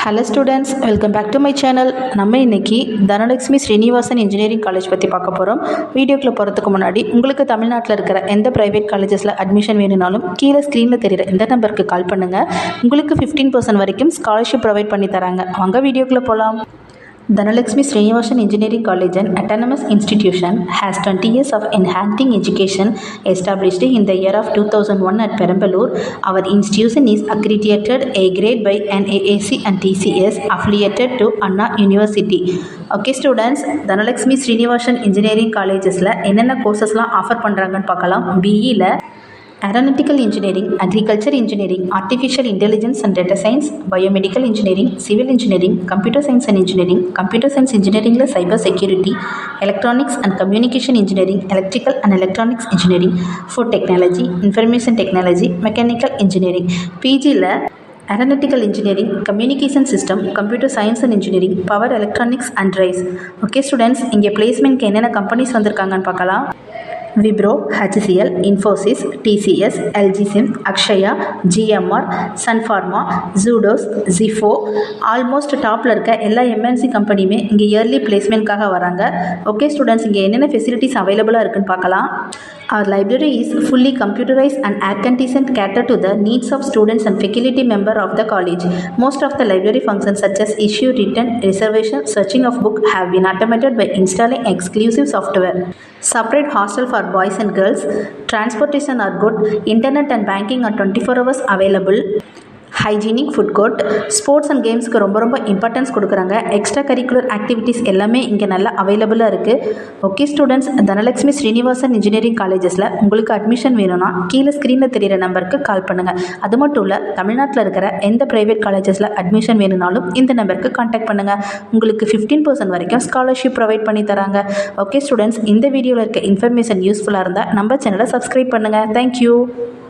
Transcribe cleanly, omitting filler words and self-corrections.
Hello students, welcome back to my channel. நம்ம இன்றைக்கி Dhanalakshmi Srinivasan engineering college பற்றி பார்க்க போகிறோம். வீடியோக்குள்ளே போகிறதுக்கு முன்னாடி உங்களுக்கு தமிழ்நாட்டில் இருக்கிற எந்த ப்ரைவேட் காலேஜஸில் அட்மிஷன் வேணும்னாலும் கீழே ஸ்க்ரீனில் தெரிகிற இந்த நம்பருக்கு கால் பண்ணுங்கள். உங்களுக்கு 15% வரைக்கும் ஸ்காலர்ஷிப் ப்ரொவைட் பண்ணி தராங்க. வாங்க வீடியோக்குள்ளே போகலாம். Dhanalakshmi Srinivasan Engineering College, an autonomous institution, has 20 years of enhancing education, established in the year of 2001 at Perambalur. Our institution is accredited A grade by NAAC and TCS, affiliated to Anna University. Okay students, Dhanalakshmi Srinivasan Engineering Collegesல என்னென்ன கோர்சஸ்லாம் offer பண்ணுறாங்கன்னு பார்க்கலாம். BE-ல Aeronautical Engineering, Agriculture Engineering, Artificial Intelligence and Data Science, Biomedical Engineering, Civil Engineering, Computer Science and Engineering, Computer Science Engineering Cyber Security, Electronics and Communication Engineering, Electrical and Electronics Engineering, Food Technology, Information Technology, Mechanical Engineering. PG-ல Aeronautical Engineering, Communication System, Computer Science and Engineering, Power Electronics and Drives. Okay students, இங்கே பிளேஸ்மெண்ட்க்கு என்னென்ன companies வந்திருக்காங்கன்னு பார்க்கலாம். Wipro, HCL, Infosys, TCS, LG Sim, Akshaya, GMR, Sun Pharma, Zudos, Zifo, almost டாப்பில் இருக்க எல்லா MNC கம்பெனியுமே இங்கே yearly பிளேஸ்மெண்ட்காக வராங்க. Okay students, இங்கே என்னென்ன ஃபெசிலிட்டிஸ் அவைலபிளாக இருக்குன்னு பார்க்கலாம். Our library is fully computerized and air-conditioned, cater to the needs of students and faculty member of the college. Most of the library functions such as issue, return, reservation, searching of book have been automated by installing exclusive software. Separate hostel for boys and girls. Transportation are good. Internet and banking are 24 hours available. Hygienic food court. Sports and கேம்ஸ்க்கு ரொம்ப importance கொடுக்குறாங்க. Extra curricular activities எல்லாமே இங்கே நல்லா அவைலபிளாக இருக்குது. Okay students, Dhanalakshmi Srinivasan engineering காலேஜஸில் உங்களுக்கு அட்மிஷன் வேணும்னா கீழே ஸ்க்ரீனில் தெரிகிற நம்பருக்கு கால் பண்ணுங்கள். அது மட்டும் இல்லை, தமிழ்நாட்டில் இருக்கிற எந்த ப்ரைவேட் காலேஜஸில் அட்மிஷன் வேணும்னாலும் இந்த நம்பருக்கு கான்டாக்ட் பண்ணுங்கள். உங்களுக்கு 15% வரைக்கும் ஸ்காலர்ஷிப் ப்ரொவைட் பண்ணி தராங்க. ஓகே ஸ்டூடெண்ட்ஸ், இந்த வீடியோவில் இருக்க இன்ஃபர்மேஷன் யூஸ்ஃபுல்லாக இருந்தால் நம்ம சேனலை சப்ஸ்கிரைப் பண்ணுங்கள். தேங்க்யூ.